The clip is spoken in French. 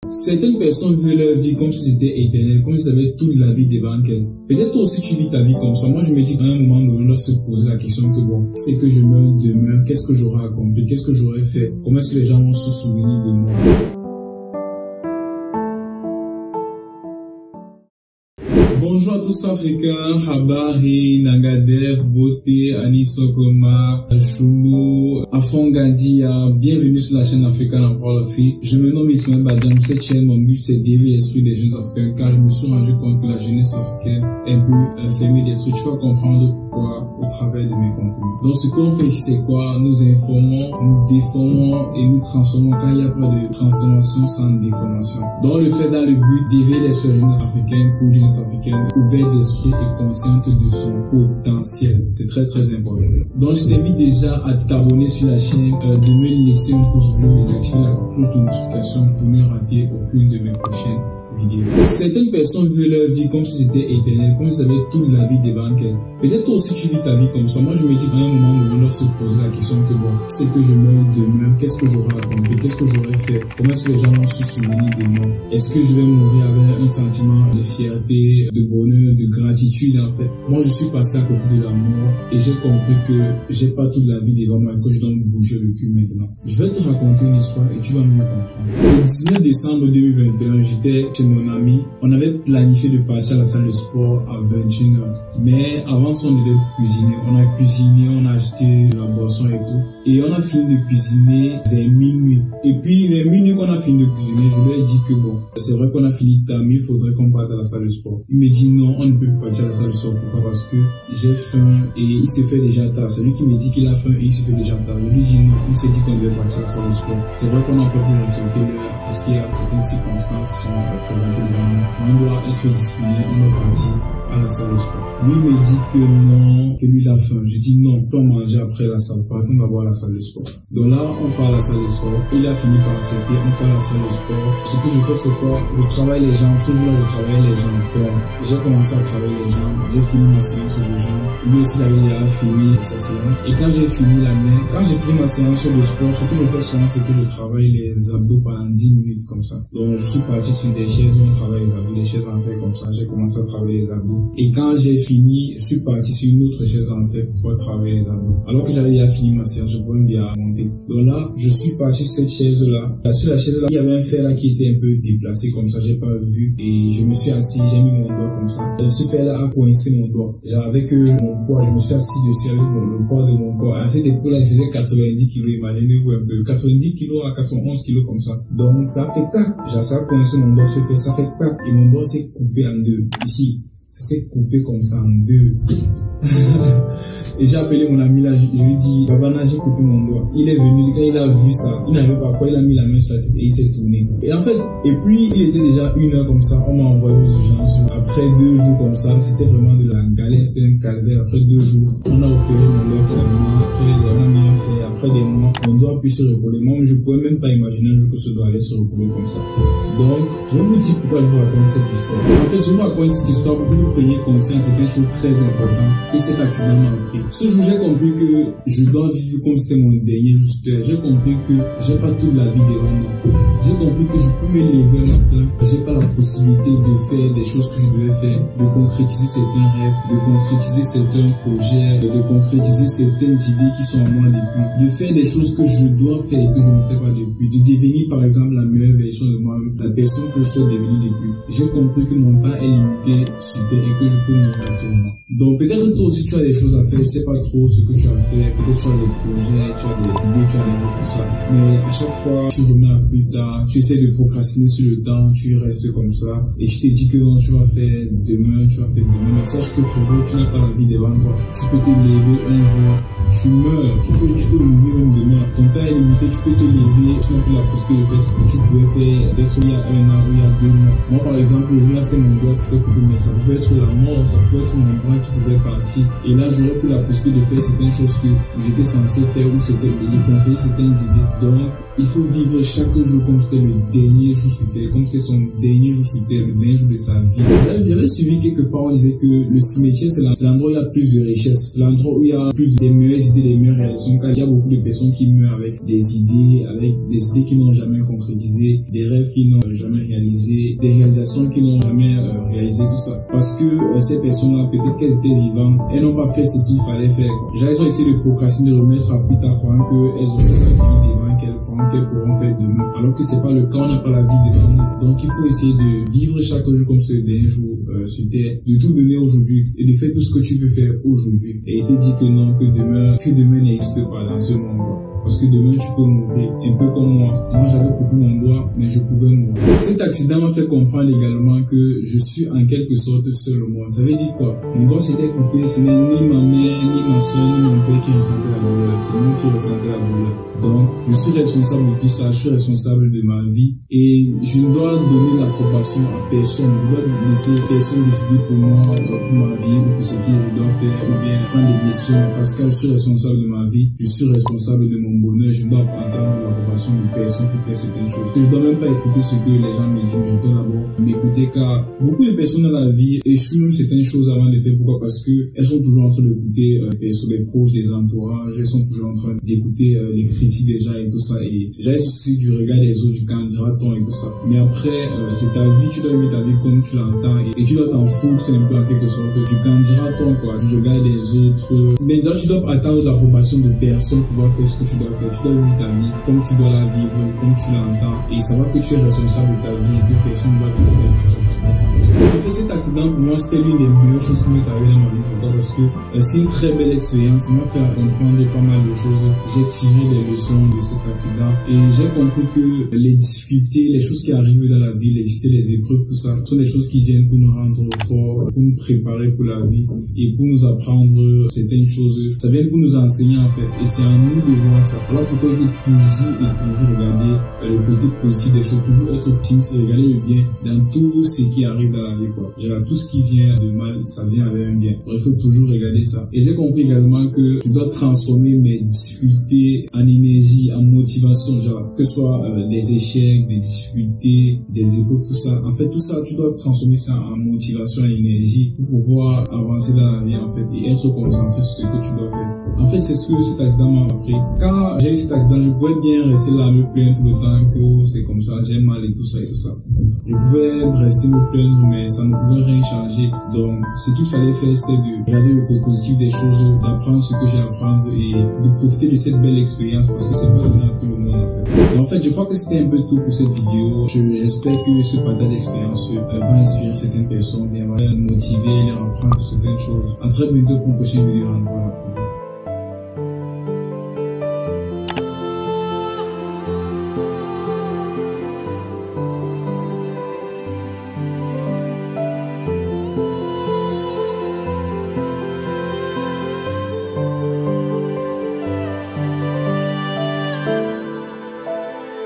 Certaines personnes vivent leur vie comme si c'était éternel, comme si elles avaient toute la vie devant elles. Peut-être toi aussi tu vis ta vie comme ça. Moi je me dis qu'à un moment donné, on doit se poser la question que bon, c'est que je meurs demain, qu'est-ce que j'aurai accompli, qu'est-ce que j'aurais fait, comment est-ce que les gens vont se souvenir de moi. Bonjour à tous Africains, Habari, Nagader, Beauté, Anisokoma, Choumo, Afongadia, bienvenue sur la chaîne Africaine en parle Afrique. Je me nomme Ismaël Badjam, cette chaîne, mon but c'est d'élever l'esprit des jeunes Africains car je me suis rendu compte que la jeunesse africaine est un peu fermée d'esprit. Tu vas comprendre pourquoi au travers de mes contenus. Donc ce que l'on fait ici c'est quoi? Nous informons, nous déformons et nous transformons quand il n'y a pas de transformation sans déformation. Donc le fait dans le but d'élever l'esprit des jeunes africains pour une jeunesse africaine ouverte d'esprit et consciente de son potentiel. C'est très très important. Donc je t'invite déjà à t'abonner sur la chaîne, de me laisser un pouce bleu et d'activer la cloche de notification pour ne rater aucune de mes prochaines vidéos. Certaines personnes vivent leur vie comme si c'était éternel, comme si elles avaient toute la vie devant elles. Peut-être toi aussi tu vis ta vie comme ça. Moi je me dis qu'à un moment donné, on doit se poser la question que bon, c'est que je meurs demain, qu'est-ce que j'aurai accompli, qu'est-ce que j'aurais fait, comment est-ce que les gens vont se souvenir de moi, est-ce que je vais mourir avec un sentiment de fierté, de bonheur, de gratitude en fait. Moi je suis passé à côté de la mort et j'ai compris que j'ai pas toute la vie devant moi et que je dois me bouger le cul maintenant. Je vais te raconter une histoire et tu vas mieux comprendre. Le 19 décembre 2021, j'étais chez mon ami, on avait planifié de partir à la salle de sport à 21h, mais avant ça on devait cuisiner. On a cuisiné, on a acheté la boisson et tout, et on a fini de cuisiner vers minuit. Et puis vers minuit qu'on a fini de cuisiner, je lui ai dit que bon, c'est vrai qu'on a fini tard, mais il faudrait qu'on parte à la salle de sport. Il me dit non, on ne peut plus partir à la salle de sport. Pourquoi? Parce que j'ai faim et il se fait déjà tard. C'est lui qui me dit qu'il a faim et il se fait déjà tard. Je lui dis non, il s'est dit qu'on devait partir à la salle de sport. C'est vrai qu'on a pas pu respecter l'heure parce qu'il y a certaines circonstances qui sont présentées devant nous. On doit être discipliné, on doit partir à la salle de sport. Lui me dit que non, que lui il a faim. Je dis non, toi manger après la salle, partons d'abord à la salle de sport. Donc là, on part à la salle de sport. Il a fini par accepter, on part à la salle de sport. Ce que je fais c'est quoi? Je travaille les jambes. Ce jour-là, je travaille les jambes. Donc, j'ai commencé à travailler les jambes. J'ai fini ma séance de jambes. Lui aussi, il avait fini sa séance. Et quand j'ai fini la main, quand j'ai fini ma séance de sport, ce que je fais souvent, c'est que je travaille les abdos pendant 10 minutes comme ça. Donc, je suis parti sur des chaises où on travaille les abdos, les chaises en fait comme ça. J'ai commencé à travailler les abdos. Et quand j'ai fini, je suis parti sur une autre chaise en fait pour travailler les abdos. Alors que j'avais déjà fini ma séance, je pouvais bien monter. Donc là, je suis parti sur cette chaise-là. Sur la chaise-là, il y avait un fer là qui était un peu déplacé comme ça, j'ai pas vu. Et je me suis assis, j'ai mis mon doigt comme ça. Ce fer-là a coincé mon doigt. Avec mon poids, je me suis assis dessus avec le poids de mon corps. À cette époque-là, il faisait 90 kilos, imaginez-vous un peu. 90 kilos à 91 kilos comme ça. Donc ça fait tac. Ça a coincé mon doigt, ce fer, ça fait tac. Et mon doigt s'est coupé en deux. Ici. Ça s'est coupé comme ça en deux. Et j'ai appelé mon ami là, je lui ai dit, Babana, j'ai coupé mon doigt. Il est venu, quand il a vu ça, il n'avait pas quoi, il a mis la main sur la tête et il s'est tourné. Et en fait, et puis il était déjà 1 heure comme ça, on m'a envoyé aux urgences. Après 2 jours comme ça, c'était vraiment de la galère, c'était un calvaire. Après 2 jours, on a opéré mon doigt finalement, après on a bien fait, après des mois, mon doigt a pu se recoller. Moi, je pouvais même pas imaginer un jour que ce doigt allait se recoller comme ça. Donc, je vais vous dire pourquoi je vous raconte cette histoire. En fait, je vous raconte cette histoire pour que vous preniez conscience, c'est quelque chose de très important que cet accident m'a appris. Ce jour, j'ai compris que je dois vivre comme c'était mon dernier jour sur terre. J'ai compris que j'ai pas toute la vie devant moi. J'ai compris que je peux me lever un matin, j'ai pas la possibilité de faire des choses que je devais faire, de concrétiser certains rêves, de concrétiser certains projets, de concrétiser certaines idées qui sont en moi depuis, de faire des choses que je dois faire et que je ne fais pas depuis, de devenir par exemple la meilleure version de moi, la personne que je suis devenue depuis. J'ai compris que mon temps est limité sur terre et que je peux mourir à tout moment. Donc peut-être que toi aussi tu as des choses à faire, je sais pas trop ce que tu as fait, peut-être tu as des projets, tu as des idées, tu as des tout ça. Mais à chaque fois, tu remets à plus tard, tu essaies de procrastiner sur le temps, tu restes comme ça, et tu te dis que non, tu vas faire demain, tu vas faire demain. Mais sache que frérot, tu n'as pas la vie devant toi. Tu peux te lever un jour, tu meurs, tu peux mourir même demain. Ton temps est limité, tu peux te lever, tu n'as plus la possibilité de faire ce que tu pouvais faire peut-être il y a 1 an ou il y a 2 mois. Moi par exemple, le jour là c'était mon doigt qui s'était coupé, mais ça pouvait être la mort, ça pouvait être mon bras qui pouvait partir. Et là j'aurais plus la possibilité de faire certaines choses que j'étais censé faire ou c'était de concrétiser certaines idées. Donc il faut vivre chaque jour comme c'était le dernier jour sur terre, comme c'est son dernier jour sur terre, le dernier jour de sa vie. J'avais suivi quelque part, on disait que le cimetière, c'est l'endroit où il y a plus de richesse, c'est l'endroit où il y a plus des meilleures idées, des meilleures réalisations, car il y a beaucoup de personnes qui meurent avec des idées qui n'ont jamais concrétisé, des rêves qui n'ont jamais réalisé, des réalisations qui n'ont jamais réalisé, tout ça. Parce que ces personnes-là, peut-être qu'elles étaient vivantes, elles n'ont pas fait ce qu'il fallait faire. Elles ont essayé de procrastiner, de remettre à plus tard, croyant qu'elles ont fait la vie devant qu'elles pourront faire demain. Alors que c'est pas le cas, on n'a pas la vie devant nous. Donc il faut essayer de vivre chaque jour comme ce dernier jour sur terre, de tout donner aujourd'hui et de faire tout ce que tu peux faire aujourd'hui. Et te dire que non, que demain n'existe pas dans ce monde. Parce que demain tu peux mourir, un peu comme moi. Moi j'avais coupé mon doigt, mais je pouvais mourir. Cet accident m'a fait comprendre également que je suis en quelque sorte seul au monde. Ça veut dire quoi? Mon doigt s'était coupé, ce n'est ni ma mère, ni ma soeur, ni mon père qui ressentait la douleur. C'est moi qui ressentais la douleur. Donc je suis responsable de tout ça, je suis responsable de ma vie et je ne dois donner l'approbation à personne. Je dois laisser personne décider pour moi, pour ma vie, ou pour ce que je dois faire, ou bien prendre des décisions. Parce que je suis responsable de ma vie, je suis responsable de mon bonheur, je dois attendre l'approbation de personne pour faire certaines choses. Je dois même pas écouter ce que les gens me disent, mais je dois d'abord m'écouter, car beaucoup de personnes dans la vie échouent même certaines choses avant de faire. Pourquoi? Parce que elles sont toujours en train d'écouter les proches, des entourages, elles sont toujours en train d'écouter les critiques des gens et tout ça. Et j'ai le souci du regard des autres, du quand dira-t-on et tout ça. Mais après, c'est ta vie, tu dois vivre ta vie comme tu l'entends et tu dois t'en foutre un peu en quelque sorte du quand dira-t-on, quoi, du regard des autres. Mais déjà, tu dois attendre l'approbation de personne pour voir qu'est-ce que tu dois faire. Tu dois vivre ta vie comme tu dois la vivre, comme tu l'entends, et savoir que tu es responsable de ta vie et que personne ne doit te faire des choses à ta place. En fait, cet accident, pour moi, c'était l'une des meilleures choses qui m'est arrivée dans ma vie. Pourquoi? Parce que c'est une très belle expérience. Ça m'a fait comprendre pas mal de choses. J'ai tiré des leçons de cet accident et j'ai compris que les difficultés, les choses qui arrivent dans la vie, les difficultés, les épreuves, tout ça, sont des choses qui viennent pour nous rendre forts, pour nous préparer pour la vie et pour nous apprendre certaines choses. Ça vient pour nous enseigner, en fait, et c'est à nous de voir ça. Alors pourquoi il faut toujours regarder le côté positif des choses, toujours être optimiste et regarder le bien dans tout ce qui arrive dans la vie, quoi. Genre, tout ce qui vient de mal, ça vient avec un bien. Alors, il faut toujours regarder ça. Et j'ai compris également que tu dois transformer mes difficultés en énergie, en motivation, genre, que ce soit des échecs, des difficultés, des épreuves, tout ça. En fait, tout ça, tu dois transformer ça en motivation, en énergie pour pouvoir avancer dans la vie, en fait, et être concentré sur ce que tu dois faire. En fait, c'est ce que cet accident m'a appris. Quand j'ai eu cet accident, je pouvais bien rester là à me plaindre tout le temps que oh, c'est comme ça, j'ai mal et tout ça et tout ça. Je pouvais rester me plaindre, mais ça ne pouvait rien changer. Donc, ce qu'il fallait faire, c'était de regarder le côté positif des choses, d'apprendre ce que j'ai à apprendre et de profiter de cette belle expérience parce que c'est pas donné à tout le monde, en fait. Et en fait, je crois que c'était un peu tout pour cette vidéo. J'espère que ce partage d'expérience va inspirer certaines personnes, va les motiver, leur apprendre certaines choses. À très bientôt pour une prochaine vidéo.